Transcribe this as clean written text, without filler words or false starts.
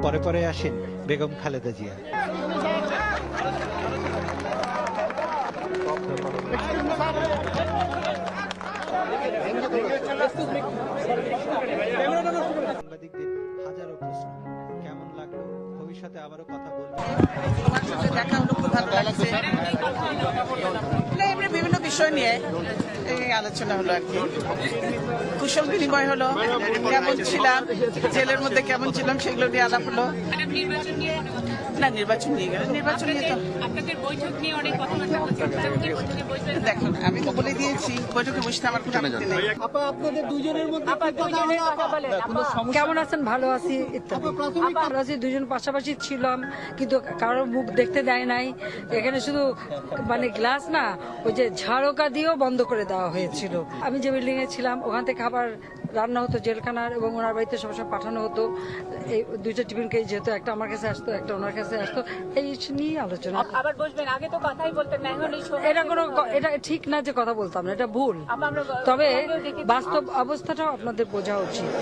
পরে পরে আসেন বেগম খালেদা জিয়া। সাংবাদিকদের হাজারো প্রশ্ন, কেমন লাগলো, ভবিষ্যতে আবারও কথা বলবেন। দেখা হলো, খুব ভালো লাগছে। বিভিন্ন বিষয় নিয়ে আলোচনা হলো আর কি, কুশল বিনিময় হলো, কেমন ছিলাম, জেলের মধ্যে কেমন ছিলাম সেগুলো নিয়ে আলাপ হলো। না, নির্বাচন নিয়ে গেল, নির্বাচন নিয়ে তো দেখুন আমি তো বলে দিয়েছি বৈঠকে বসতে আমার কোনো আপত্তি নেই। কেমন আছেন? ভালো আছি। আমরা দুজন পাশাপাশি ছিলাম, কিন্তু কারোর মুখ দেখতে দেয় নাই। এখানে শুধু মানে গ্লাস না, ওই যে ঝাড়কা দিয়েও বন্ধ করে দেওয়া হয়েছিল। আমি যে বিল্ডিং এ ছিলাম ওখান থেকে খাবার রান্না হতো জেলখানার, এবং ওনার বাড়িতে সবসময় পাঠানো হতো। এই দুইটা টিফিনকে যেহেতু একটা আমার কাছে আসতো, একটা ওনার কাছে আসতো, এই নিয়ে আলোচনা। আবার বসবেন, আগে তো কথাই বলতেন না, এখন এটা ঠিক না যে কথা বলতাম না, এটা ভুল। তবে বাস্তব অবস্থাটাও আপনাদের বোঝা উচিত।